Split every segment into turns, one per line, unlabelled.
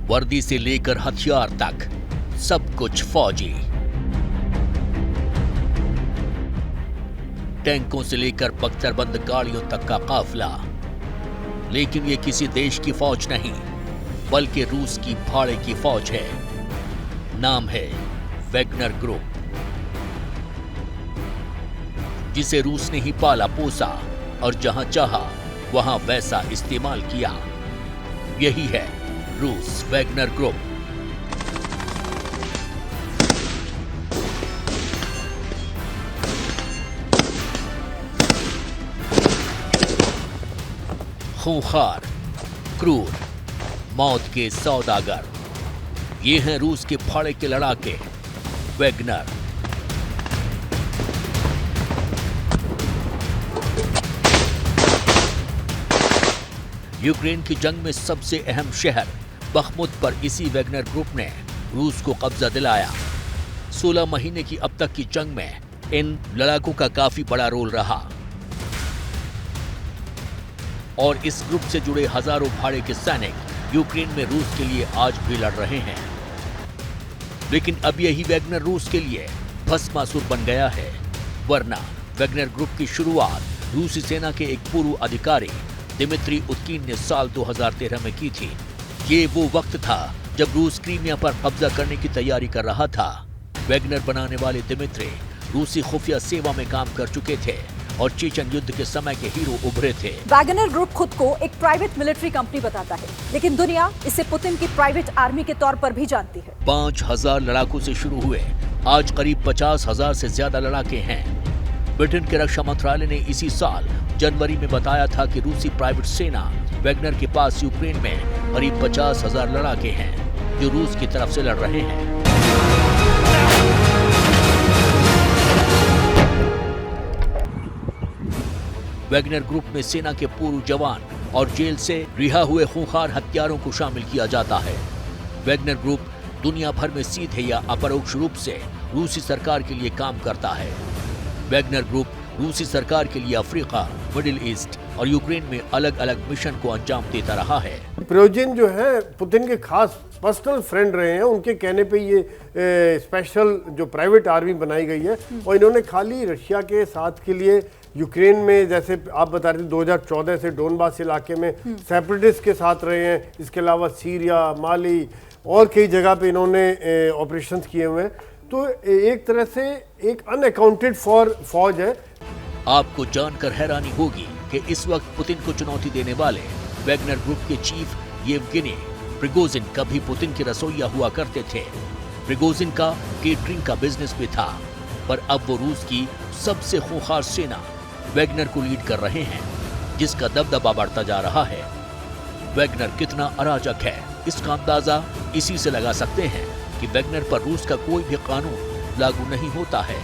वर्दी से लेकर हथियार तक सब कुछ फौजी। टैंकों से लेकर बख्तरबंद गाड़ियों तक का काफिला। लेकिन ये किसी देश की फौज नहीं, बल्कि रूस की भाड़े की फौज है। नाम है वैगनर ग्रुप, जिसे रूस ने ही पाला पोसा और जहां चाहा वहां वैसा इस्तेमाल किया। यही है रूस वैगनर ग्रुप। खूंखार, क्रूर, मौत के सौदागर, ये हैं रूस के भाड़े के लड़ाके वैगनर। यूक्रेन की जंग में सबसे अहम शहर बखमुत पर इसी वैगनर ग्रुप ने रूस को कब्जा दिलाया। 16 महीने की अब तक की जंग में इन लड़ाकों का काफी बड़ा रोल रहा और इस ग्रुप से जुड़े हजारों भाड़े के सैनिक यूक्रेन में रूस के लिए आज भी लड़ रहे हैं। लेकिन अब यही वैगनर रूस के लिए भस्मासुर बन गया है, वरना वैगनर ग्रुप की शुरुआत रूसी सेना के एक पूर्व अधिकारी दिमित्री उत्कीन ने साल 2013 में की थी। ये वो वक्त था जब रूस क्रीमिया पर कब्जा करने की तैयारी कर रहा था। वैगनर बनाने वाले दिमित्री रूसी खुफिया सेवा में काम कर चुके थे और चेचन युद्ध के समय के हीरो उभरे थे।
वैगनर ग्रुप खुद को एक प्राइवेट मिलिट्री कंपनी बताता है, लेकिन दुनिया इसे पुतिन की प्राइवेट आर्मी के तौर पर भी जानती है।
5000 लड़ाकों से शुरू हुए आज करीब 50,000 से ज्यादा लड़ाके हैं। ब्रिटेन के रक्षा मंत्रालय ने इसी साल जनवरी में बताया था कि रूसी प्राइवेट सेना वैगनर के पास यूक्रेन में करीब 50,000 लड़ाके हैं जो रूस की तरफ से लड़ रहे हैं। वैगनर ग्रुप में सेना के पूर्व जवान और जेल से रिहा हुए खूंखार हत्यारों को शामिल किया जाता है। वैगनर ग्रुप दुनिया भर में सीधे या अपरोक्ष रूप से रूसी सरकार के लिए काम करता है। वैगनर ग्रुप रूसी सरकार के लिए अफ्रीका, मिडिल ईस्ट और यूक्रेन में अलग अलग मिशन को अंजाम देता रहा है।
प्रिगोजिन जो है पुतिन के खास पर्सनल फ्रेंड रहे हैं। उनके कहने पे ये स्पेशल जो प्राइवेट आर्मी बनाई गई है और इन्होंने खाली रशिया के साथ के लिए यूक्रेन में, जैसे आप बता रहे थे 2014 से डोनबास इलाके में सेपरेटिस्ट के साथ रहे हैं। इसके अलावा सीरिया, माली और कई जगह पे इन्होंने ऑपरेशंस किए हुए हैं। तो एक तरह से एक अनअकाउंटेड फॉर फौज है।
आपको जानकर हैरानी होगी कि इस वक्त पुतिन को चुनौती देने वाले वैगनर ग्रुप के चीफ येवगेनी प्रिगोजिन कभी पुतिन के रसोइया हुआ करते थे। प्रिगोजिन का केटरिंग का बिजनेस भी था, पर अब वो रूस की सबसे खूंखार सेना वैगनर को लीड कर रहे हैं, जिसका दबदबा बढ़ता जा रहा है। वैगनर कितना अराजक है, इसका अंदाजा इसी से लगा सकते हैं कि वैगनर पर रूस का कोई भी कानून लागू नहीं होता है।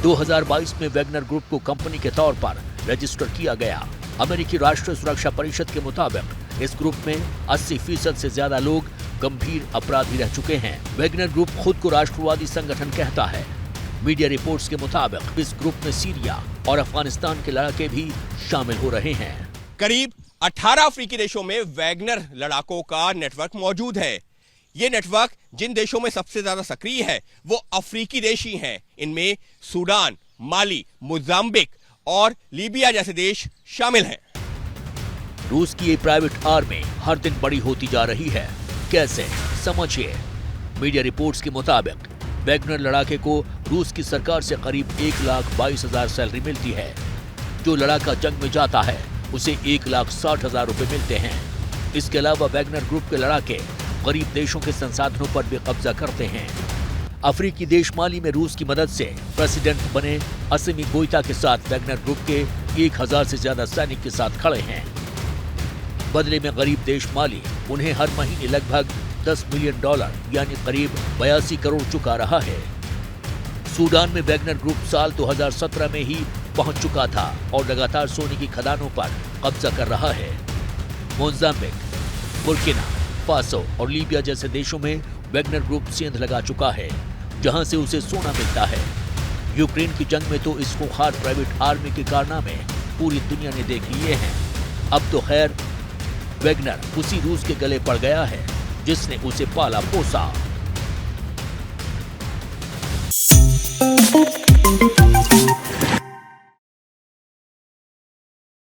2022 में वैगनर ग्रुप को कंपनी के तौर पर रजिस्टर किया गया। अमेरिकी राष्ट्रीय सुरक्षा परिषद के मुताबिक इस ग्रुप में 80% से ज्यादा लोग गंभीर अपराधी रह चुके हैं। वैगनर ग्रुप खुद को राष्ट्रवादी संगठन कहता है। मीडिया रिपोर्ट्स के मुताबिक इस ग्रुप में सीरिया और अफगानिस्तान के लड़ाके भी शामिल हो रहे हैं।
करीब 18 अफ्रीकी देशों में वैगनर लड़ाकों का नेटवर्क मौजूद है। ये नेटवर्क जिन देशों में सबसे ज्यादा सक्रिय है वो अफ्रीकी देश ही हैं। इनमें सूडान, माली, मोजाम्बिक और लीबिया जैसे देश शामिल हैं।
रूस की ये प्राइवेट आर्मी हर दिन बड़ी होती जा रही है। कैसे, समझिए। मीडिया रिपोर्ट्स के मुताबिक वैगनर लड़ाके को रूस की सरकार से करीब 1,22,000 सैलरी मिलती है। जो लड़ाका जंग में जाता है उसे 1,60,000 रुपए मिलते हैं। इसके अलावा वैगनर ग्रुप के लड़ाके गरीब देशों के संसाधनों पर भी कब्जा करते हैं। अफ्रीकी देश माली में रूस की मदद से प्रेसिडेंट बने असिमी गोइता के साथ वैगनर ग्रुप के 1,000 से ज्यादा सैनिक के साथ खड़े हैं। बदले में गरीब देश माली उन्हें हर महीने लगभग $10 मिलियन यानी करीब 82 करोड़ चुका रहा है। सूडान में वैगनर ग्रुप साल 2017 में ही पहुंच चुका था और लगातार सोने की खदानों पर कब्जा कर रहा है। मोजाम्बिक, बुर्किना फासो और लीबिया जैसे देशों में वैगनर ग्रुप सेंध लगा चुका है, जहां से उसे सोना मिलता है। यूक्रेन की जंग में तो इस खूंखार प्राइवेट आर्मी के कारनामे पूरी दुनिया ने देख लिए हैं। अब तो खैर वैगनर उसी रूस के गले पड़ गया है जिसने उसे पाला पोसा।